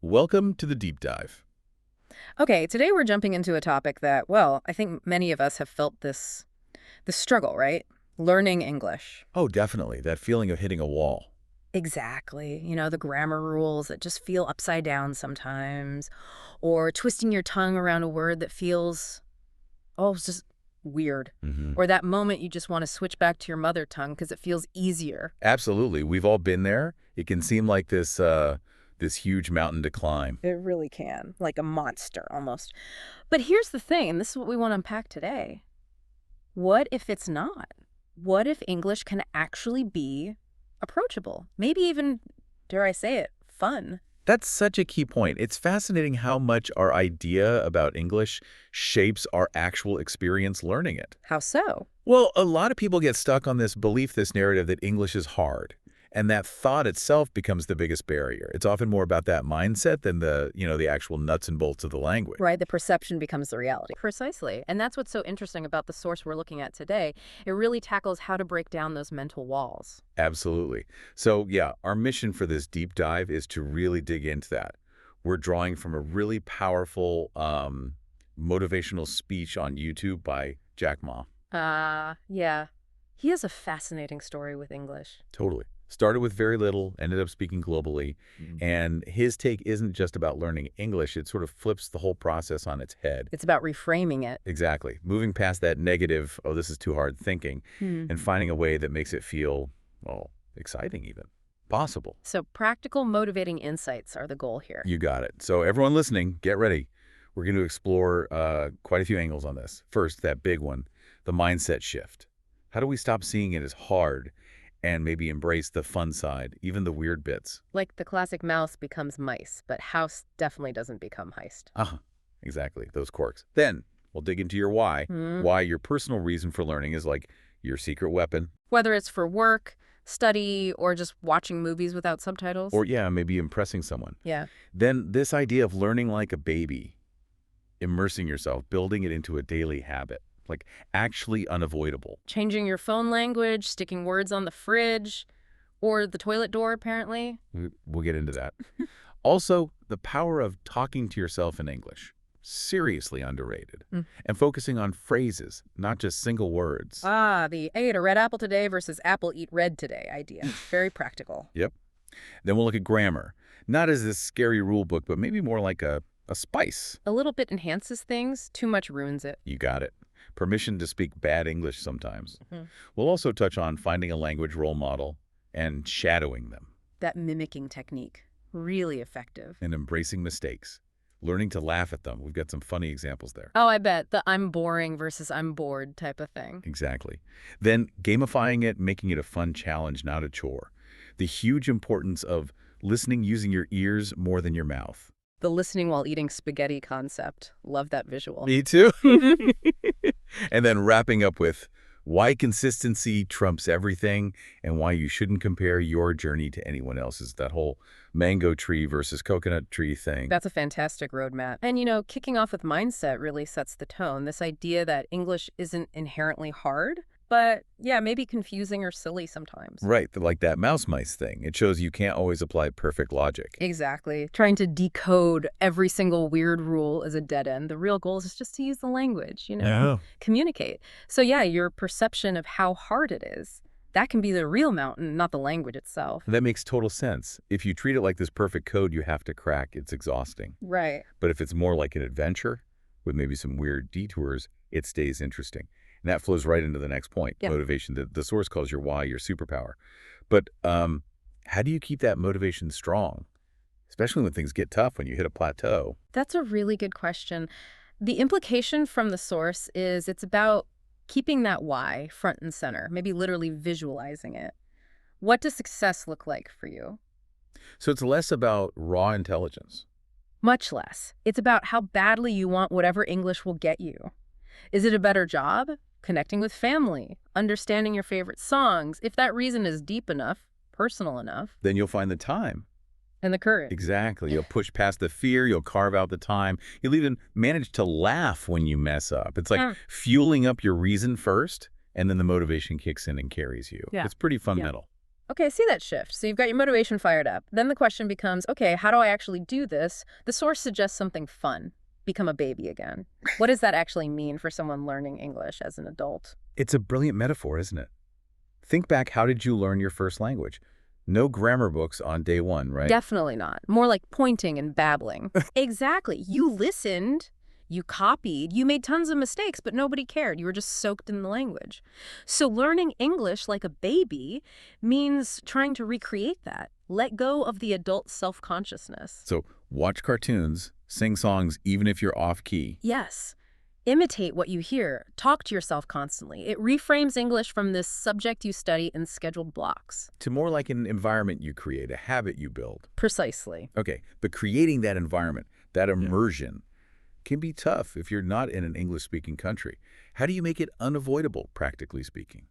Welcome to the deep dive. Okay, today we're jumping into a topic that, well, I think many of us have felt this struggle, right? Learning English. Oh, definitely. That feeling of hitting a wall. Exactly. The grammar rules that just feel upside down sometimes, or twisting your tongue around a word that feels, oh, it's just weird. hmm Or that moment you just want to switch back to your mother tongue because it feels easier. Absolutely. We've all been there. It can seem like this huge mountain to climb. It really can, like a monster almost. But here's the thing, and this is what we want to unpack today. What if it's not? What if English can actually be approachable? Maybe even, dare I say it, fun. That's such a key point. It's fascinating how much our idea about English shapes our actual experience learning it. How so? Well, a lot of people get stuck on this belief, this narrative that English is hard. And that thought itself becomes the biggest barrier. It's often more about that mindset than the actual nuts and bolts of the language. Right, the perception becomes the reality. Precisely. And that's what's so interesting about the source we're looking at today. It really tackles how to break down those mental walls. Absolutely. So, yeah, our mission for this deep dive is to really dig into that. We're drawing from a really powerful motivational speech on YouTube by Jack Ma. Yeah. He has a fascinating story with English. Totally. Started with very little, ended up speaking globally. And his take isn't just about learning English. It sort of flips the whole process on its head. It's about reframing it. Exactly. Moving past that negative, oh, this is too hard thinking, and finding a way that makes it feel, well, exciting even. Possible. So practical, motivating insights are the goal here. You got it. So everyone listening, get ready. We're going to explore quite a few angles on this. First, that big one, the mindset shift. How do we stop seeing it as hard and maybe embrace the fun side, even the weird bits? Like the classic mouse becomes mice, but house definitely doesn't become heist. Exactly, those quirks. Then we'll dig into your why. Hmm. Why your personal reason for learning is like your secret weapon. Whether it's for work, study, or just watching movies without subtitles. Or, yeah, maybe impressing someone. Yeah. Then this idea of learning like a baby, immersing yourself, building it into a daily habit, like actually unavoidable. Changing your phone language, sticking words on the fridge, or the toilet door, apparently. We'll get into that. Also, the power of talking to yourself in English. Seriously underrated. And focusing on phrases, not just single words. The I ate a red apple today versus apple eat red today idea. Very practical. Yep. Then we'll look at grammar. Not as this scary rule book, but maybe more like a spice. A little bit enhances things, too much ruins it. You got it. Permission to speak bad English sometimes. Mhm. We'll also touch on finding a language role model and shadowing them. That mimicking technique, really effective. And embracing mistakes. Learning to laugh at them. We've got some funny examples there. Oh, I bet. The I'm boring versus I'm bored type of thing. Exactly. Then gamifying it, making it a fun challenge, not a chore. The huge importance of listening using your ears more than your mouth. The listening while eating spaghetti concept. Love that visual. Me too. And then wrapping up with why consistency trumps everything and why you shouldn't compare your journey to anyone else's. That whole mango tree versus coconut tree thing. That's a fantastic roadmap. And, kicking off with mindset really sets the tone. This idea that English isn't inherently hard, but, yeah, maybe confusing or silly sometimes. Right, like that mouse mice thing. It shows you can't always apply perfect logic. Exactly. Trying to decode every single weird rule is a dead end. The real goal is just to use the language, communicate. So, yeah, your perception of how hard it is, that can be the real mountain, not the language itself. That makes total sense. If you treat it like this perfect code you have to crack, it's exhausting. Right. But if it's more like an adventure with maybe some weird detours, it stays interesting. And that flows right into the next point, Yeah. motivation. The source calls your why, your superpower. But how do you keep that motivation strong, especially when things get tough, when you hit a plateau? That's a really good question. The implication from the source is it's about keeping that why front and center, maybe literally visualizing it. What does success look like for you? So it's less about raw intelligence. Much less. It's about how badly you want whatever English will get you. Is it a better job? Connecting with family? Understanding your favorite songs? If that reason is deep enough, personal enough, Then you'll find the time. and the courage. Exactly. You'll push past the fear. You'll carve out the time. You'll even manage to laugh when you mess up. It's like fueling up your reason first, and then the motivation kicks in and carries you. Yeah. It's pretty fundamental. Okay, I see that shift. So you've got your motivation fired up. Then the question becomes, okay, how do I actually do this? The source suggests something fun. Become a baby again. What does that actually mean for someone learning English as an adult? It's a brilliant metaphor, isn't it? Think back, how did you learn your first language? No grammar books on day one, right? Definitely not. More like pointing and babbling. Exactly. You listened, you copied, you made tons of mistakes, but nobody cared. You were just soaked in the language. So learning English like a baby means trying to recreate that. Let go of the adult self-consciousness. So watch cartoons, sing songs even if you're off key. Yes. Imitate what you hear. Talk to yourself constantly. It reframes English from this subject you study in scheduled blocks. To more like an environment you create, a habit you build. Precisely. Okay, but creating that environment, that immersion, can be tough if you're not in an English-speaking country. How do you make it unavoidable, practically speaking?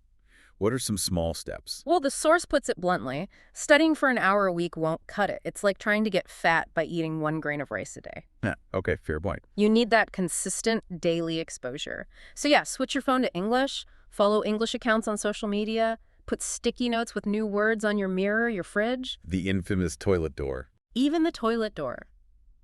What are some small steps? Well, the source puts it bluntly, studying for an hour a week won't cut it. It's like trying to get fat by eating 1 grain of rice a day. Yeah, okay, fair point. You need that consistent daily exposure. So yeah, switch your phone to English, follow English accounts on social media, put sticky notes with new words on your mirror, your fridge, The infamous toilet door. even the toilet door.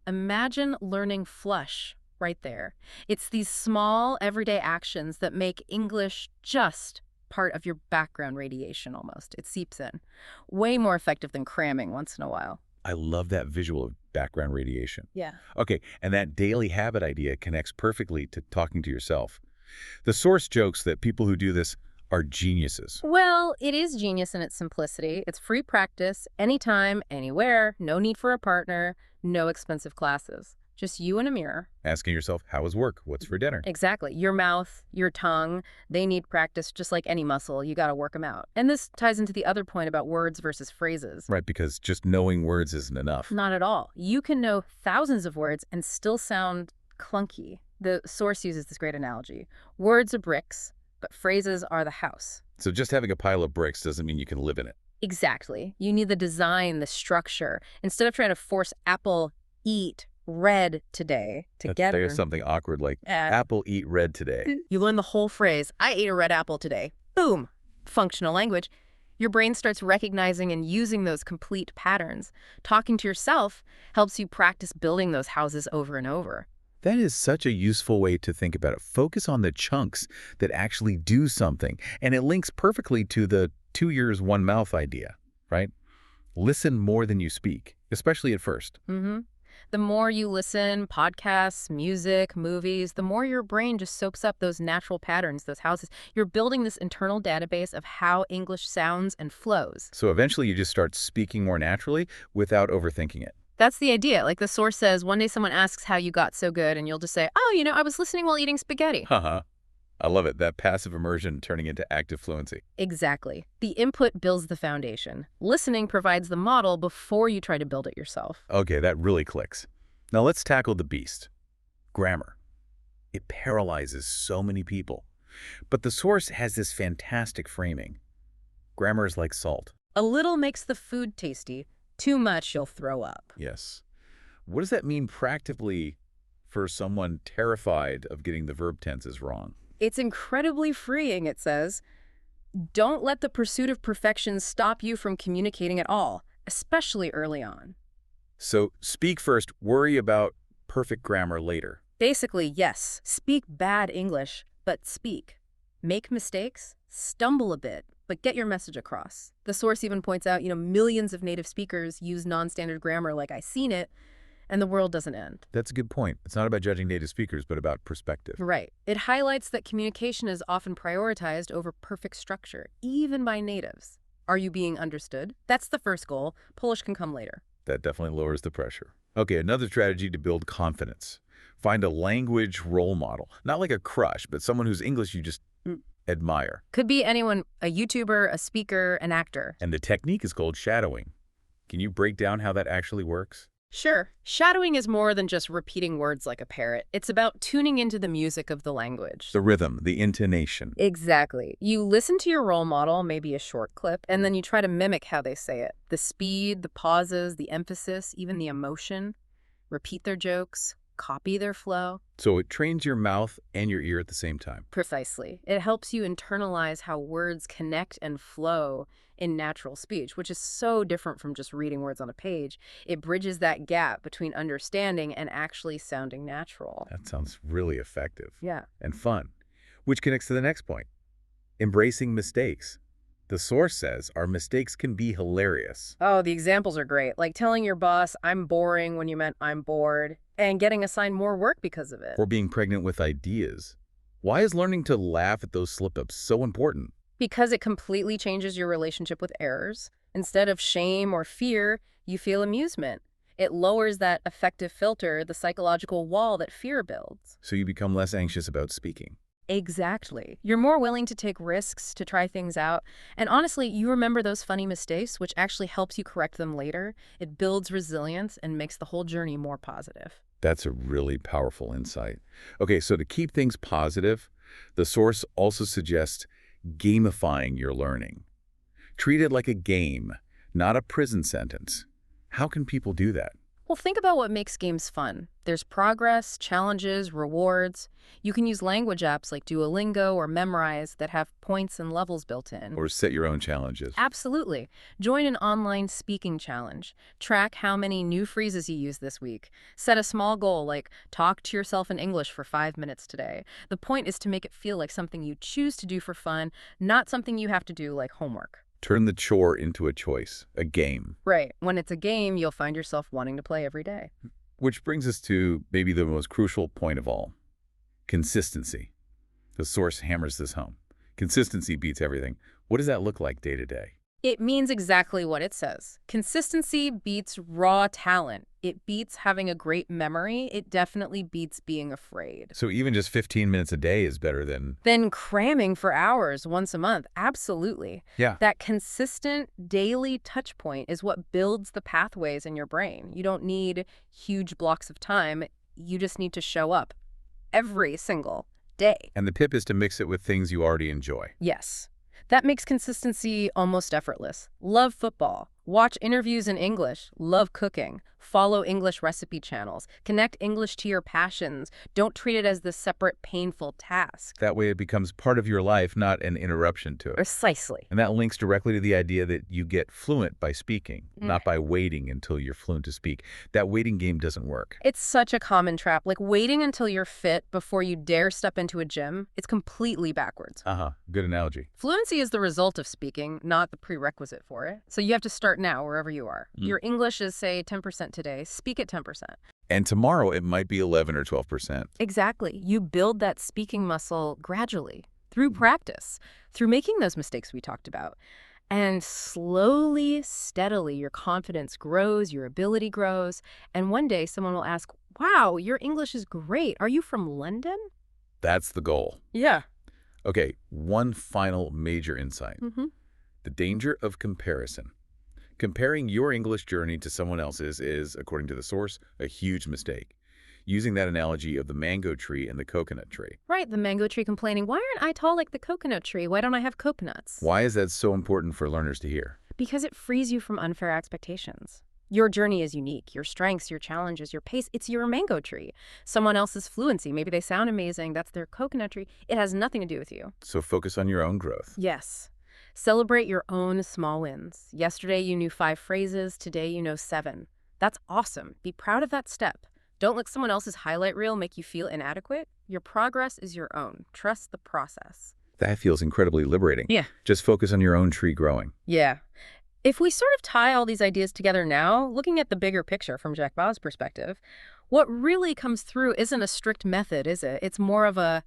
Imagine learning flush right there. It's these small, everyday actions that make English just part of your background radiation almost. It seeps in. Way more effective than cramming once in a while. I love that visual of background radiation. Yeah. Okay, and that daily habit idea connects perfectly to talking to yourself. The source jokes that people who do this are geniuses. Well, it is genius in its simplicity. It's free practice, anytime, anywhere, no need for a partner, no expensive classes. Just you and a mirror. Asking yourself, how is work? What's for dinner? Exactly. Your mouth, your tongue, they need practice just like any muscle. You got to work them out. And this ties into the other point about words versus phrases. Right, because just knowing words isn't enough. Not at all. You can know thousands of words and still sound clunky. The source uses this great analogy. Words are bricks, but phrases are the house. So just having a pile of bricks doesn't mean you can live in it. Exactly. You need the design, the structure. Instead of trying to force apple, eat, red today together. There's something awkward like, apple eat red today. You learn the whole phrase, I ate a red apple today. Boom. Functional language. Your brain starts recognizing and using those complete patterns. Talking to yourself helps you practice building those houses over and over. That is such a useful way to think about it. Focus on the chunks that actually do something. And it links perfectly to the 2 ears, 1 mouth idea, right? Listen more than you speak, especially at first. The more you listen, podcasts, music, movies, the more your brain just soaks up those natural patterns, those houses. You're building this internal database of how English sounds and flows. So eventually you just start speaking more naturally without overthinking it. That's the idea. Like the source says, one day someone asks how you got so good, and you'll just say, oh, I was listening while eating spaghetti. Haha. I love it. That passive immersion turning into active fluency. Exactly. The input builds the foundation. Listening provides the model before you try to build it yourself. Okay, that really clicks. Now let's tackle the beast. Grammar. It paralyzes so many people. But the source has this fantastic framing. Grammar is like salt. A little makes the food tasty. Too much, you'll throw up. Yes. What does that mean practically for someone terrified of getting the verb tenses wrong? It's incredibly freeing, it says. Don't let the pursuit of perfection stop you from communicating at all, especially early on. So speak first, worry about perfect grammar later. Basically, yes, speak bad English, but speak. Make mistakes, stumble a bit, but get your message across. The source even points out, millions of native speakers use non-standard grammar like I seen it, and the world doesn't end. That's a good point. It's not about judging native speakers, but about perspective. Right. It highlights that communication is often prioritized over perfect structure, even by natives. Are you being understood? That's the first goal. Polish can come later. That definitely lowers the pressure. Okay, another strategy to build confidence. Find a language role model. Not like a crush, but someone whose English you just admire. Could be anyone, a YouTuber, a speaker, an actor. And the technique is called shadowing. Can you break down how that actually works? Sure. Shadowing is more than just repeating words like a parrot. It's about tuning into the music of the language. The rhythm, the intonation. Exactly. You listen to your role model, maybe a short clip, and then you try to mimic how they say it. The speed, the pauses, the emphasis, even the emotion. Repeat their jokes. copy their flow. So it trains your mouth and your ear at the same time. Precisely. It helps you internalize how words connect and flow in natural speech, which is so different from just reading words on a page. It bridges that gap between understanding and actually sounding natural. That sounds really effective Yeah. and fun, which connects to the next point. Embracing mistakes. The source says our mistakes can be hilarious. Oh, the examples are great. Like telling your boss, I'm boring when you meant I'm bored, and getting assigned more work because of it. Or being pregnant with ideas. Why is learning to laugh at those slip-ups so important? Because it completely changes your relationship with errors. Instead of shame or fear, you feel amusement. It lowers that affective filter, the psychological wall that fear builds. So you become less anxious about speaking. Exactly. You're more willing to take risks, to try things out. And honestly, you remember those funny mistakes, which actually helps you correct them later. It builds resilience and makes the whole journey more positive. That's a really powerful insight. Okay, so to keep things positive, the source also suggests gamifying your learning. Treat it like a game, not a prison sentence. How can people do that? Well, think about what makes games fun. There's progress, challenges, rewards. You can use language apps like Duolingo or Memrise that have points and levels built in. Or set your own challenges. Absolutely. Join an online speaking challenge. Track how many new phrases you use this week. Set a small goal like talk to yourself in English for 5 minutes today. The point is to make it feel like something you choose to do for fun, not something you have to do like homework. Turn the chore into a choice, a game. Right. When it's a game, you'll find yourself wanting to play every day. Which brings us to maybe the most crucial point of all. Consistency. The source hammers this home. Consistency beats everything. What does that look like day to day? It means exactly what it says. Consistency beats raw talent. It beats having a great memory. It definitely beats being afraid. So even just 15 minutes a day is better than... Then cramming for hours once a month. Absolutely. Yeah. That consistent daily touch point is what builds the pathways in your brain. You don't need huge blocks of time. You just need to show up every single day. And the tip is to mix it with things you already enjoy. Yes. That makes consistency almost effortless. Love football. Watch interviews in English. Love cooking. Follow English recipe channels. Connect English to your passions. Don't treat it as this separate, painful task. That way it becomes part of your life, not an interruption to it. Precisely. And that links directly to the idea that you get fluent by speaking, not by waiting until you're fluent to speak. That waiting game doesn't work. It's such a common trap. Like waiting until you're fit before you dare step into a gym. It's completely backwards. Good analogy. Fluency is the result of speaking, not the prerequisite for it. So you have to start now, wherever you are. Your English is, say, 10% today. Speak at 10%. And tomorrow it might be 11 or 12%. Exactly. You build that speaking muscle gradually, through practice, through making those mistakes we talked about. And slowly, steadily, your confidence grows, your ability grows. And one day someone will ask, wow, your English is great. Are you from London? That's the goal. Yeah. Okay, one final major insight. The danger of comparison. Comparing your English journey to someone else's is, according to the source, a huge mistake. Using that analogy of the mango tree and the coconut tree. Right, the mango tree complaining, why aren't I tall like the coconut tree? Why don't I have coconuts? Why is that so important for learners to hear? Because it frees you from unfair expectations. Your journey is unique. Your strengths, your challenges, your pace, it's your mango tree. Someone else's fluency, maybe they sound amazing, that's their coconut tree. It has nothing to do with you. So focus on your own growth. Yes. Celebrate your own small wins. Yesterday you knew 5 phrases, today you know 7. That's awesome. Be proud of that step. Don't let someone else's highlight reel make you feel inadequate. Your progress is your own. Trust the process. That feels incredibly liberating. Yeah. Just focus on your own tree growing. Yeah. If we sort of tie all these ideas together now, looking at the bigger picture from Jack Ba's perspective, what really comes through isn't a strict method, is it? It's more of a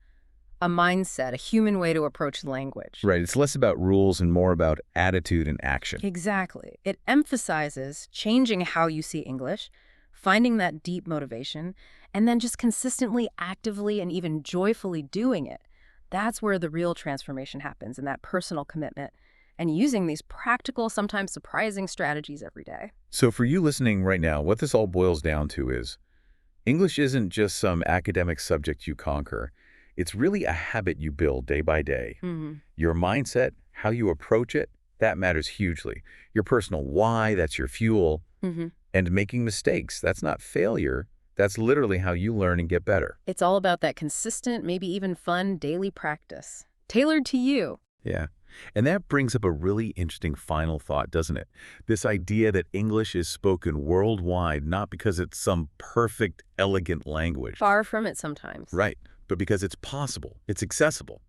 mindset, a human way to approach language. Right. It's less about rules and more about attitude and action. Exactly. It emphasizes changing how you see English, finding that deep motivation, and then just consistently, actively, and even joyfully doing it. That's where the real transformation happens, in that personal commitment, and using these practical, sometimes surprising strategies every day. So for you listening right now, what this all boils down to is English isn't just some academic subject you conquer. It's really a habit you build day by day. Your mindset, how you approach it, that matters hugely. Your personal why, that's your fuel. And making mistakes, that's not failure. That's literally how you learn and get better. It's all about that consistent, maybe even fun daily practice, tailored to you. Yeah. And that brings up a really interesting final thought, doesn't it? This idea that English is spoken worldwide not because it's some perfect, elegant language. Far from it sometimes. Right. But because it's possible, it's accessible.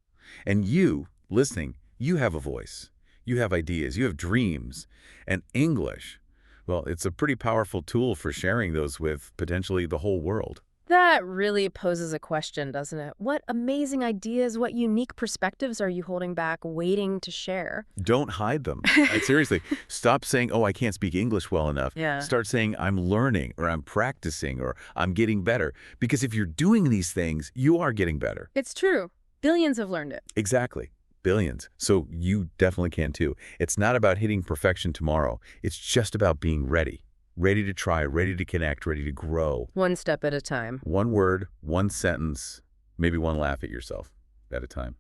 And you, listening, you have a voice. You have ideas. You have dreams. And English, well, it's a pretty powerful tool for sharing those with potentially the whole world. That really poses a question, doesn't it? What amazing ideas, what unique perspectives are you holding back, waiting to share? Don't hide them. Seriously, stop saying, oh, I can't speak English well enough. Yeah. Start saying, I'm learning, or I'm practicing, or I'm getting better. Because if you're doing these things, you are getting better. It's true. Billions have learned it. Exactly. Billions. So you definitely can too. It's not about hitting perfection tomorrow. It's just about being ready. Ready to try, ready to connect, ready to grow. One step at a time. One word, one sentence, maybe one laugh at yourself at a time.